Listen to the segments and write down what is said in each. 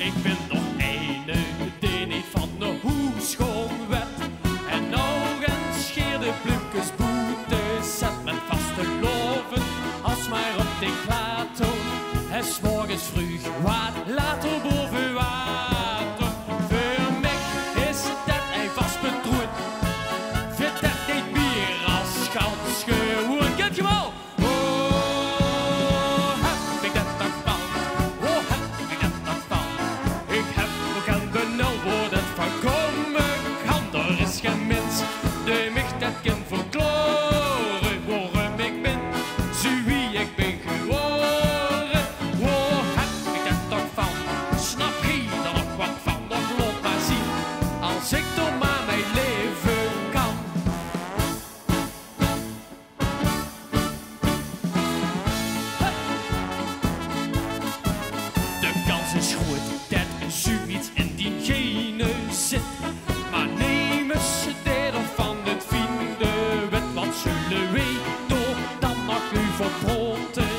ik ben nog ene die niet van de hoes gewoon wet. En nou een scheerde plukjes boete zet met vaste loven als maar op de plato. En 's morgens vroeg wat later boven water. Voor mij is dat een vast patroon. Voor dat niet meer als gans gewoon. Kijk je wel? Oh, heb ik dat toch van? Oh, heb ik dat toch van? Ik heb ook een benul waar dat van komen kan. Er is geen mens die mich dat kan verklaren waarom ik ben zo wie ik ben geworden. Oh, heb ik dat toch van? Snap je er nog wat van? Nog laat maar zien als ik door maar mijn leven kan. De kans is groot dat zoiets in die gene zit. Maar nemen ze er van het vinden wet. Wat zullen wij toch dan nog u verproten?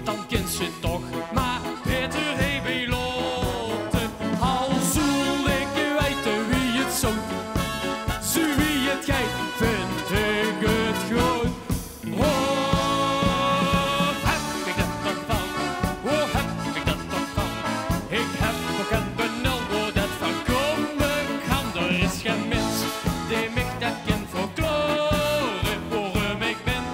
Dan kent ze toch maar beter hebben laten. Al zul ik weten wie het zo, zo wie het gij, vind ik het goed. Oh, heb ik dat toch van? Oh, heb ik dat toch van? Ik heb ook een benul waar dat van komen kan. Er is geen mens die mich dat kan verklaren waarom ik ben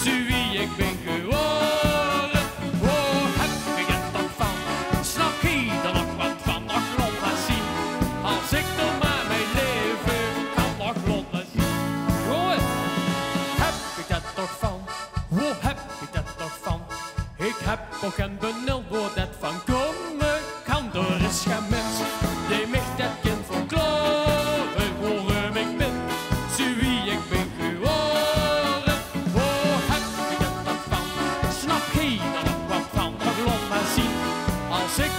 zo wie ik ben geworden. Oh, heb ik dat toch van? Snap je er nog wat van? Nog laat maar zien als ik door maar mijn leven kan. Nog laat maar zien. Oh, heb ik dat toch van? Oh, heb ik dat toch van? Ik heb ook een benul waar dat van komen kan. Er is geen mens die mich dat kan verklaren waarom ik ben zo wie ik ben geworden. Oh, heb ik dat toch van? Snap je er nog wat van? Nog laat maar zien als ik